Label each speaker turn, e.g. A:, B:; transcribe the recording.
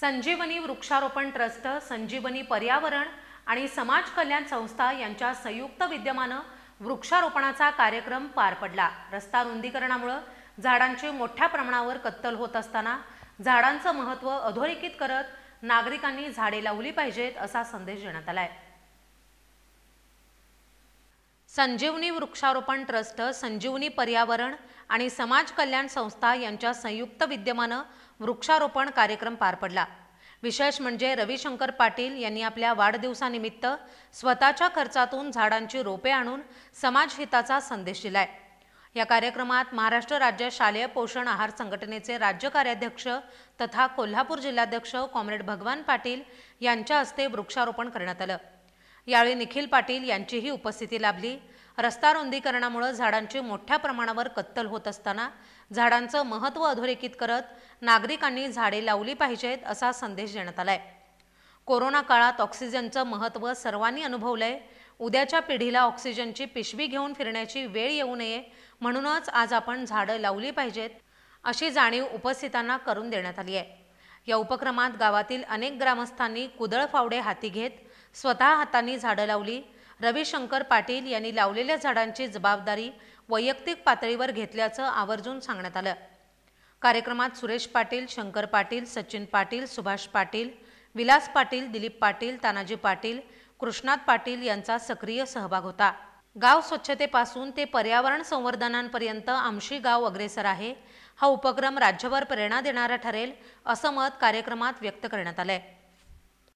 A: संजीवनी वृक्षारोपण ट्रस्ट, संजीवनी पर्यावरण आणि समाज कल्याण संस्था यांच्या संयुक्त विद्यमाने वृक्षारोपणाचा कार्यक्रम पार पडला। रस्ता रुंदीकरणामुळे झाडांची मोठ्या प्रमाणावर कत्तल होत असताना झाडांचं महत्त्व अधोरेखित करत नागरिकांनी झाडे लावली पाहिजेत असा संदेश देण्यात आलाय। संजीवनी वृक्षारोपण ट्रस्ट, संजीवनी पर्यावरण आणि समाज कल्याण संस्था यांच्या संयुक्त विद्यमाने वृक्षारोपण कार्यक्रम पार पडला। विशेष म्हणजे रविशंकर पाटील यांनी आपल्या वाढदिवसानिमित्त स्वतःच्या खर्चातून झाडांची रोपे आणून समाजहिताचा संदेश दिलाय। या कार्यक्रमात महाराष्ट्र राज्य शालेय पोषण आहार संघटनेचे राज्य कार्याध्यक्ष तथा कोल्हापूर जिल्हाध्यक्ष कॉम्रेड भगवान पाटील यांच्या हस्ते वृक्षारोपण करण्यात आलं। यावेळी निखिल पाटील यांचीही उपस्थिती लाभली। रस्ता रुंदीकरणामुळे झाडांची मोठ्या प्रमाणावर कत्तल होत असताना झाडांचं महत्त्व अधोरेखित करत नागरिकांनी झाडे लावली पाहिजेत असा संदेश देण्यात आलाय। कोरोना काळात ऑक्सिजनचं महत्त्व सर्वांनी अनुभवलंय। उद्याच्या पिढीला ऑक्सिजनची पिशवी घेऊन फिरण्याची वेळ येऊ नये म्हणूनच आज आपण झाडं लावली पाहिजेत अशी जाणीव उपस्थितांना करून देण्यात आली आहे। या उपक्रमात गावातील अनेक ग्रामस्थांनी कुदळ फावडे हाती घेत स्वतः हातांनी झाडं लावली। रविशंकर पाटील यांनी लावलेल्या झाडांची जबाबदारी वैयक्तिक पातळीवर घेतल्याचं आवर्जून सांगण्यात आलं। कार्यक्रमात सुरेश पाटील, शंकर पाटील, सचिन पाटील, सुभाष पाटील, विलास पाटील, दिलीप पाटील, तानाजी पाटील, कृष्णात पाटील यांचा सक्रिय सहभाग होता। गाव स्वच्छतेपासून ते पर्यावरण संवर्धनापर्यंत आमशी गाव अग्रेसर आहे। हा उपक्रम राज्यभर प्रेरणा देणारा ठरेल असं मत कार्यक्रमात व्यक्त करण्यात आलंय।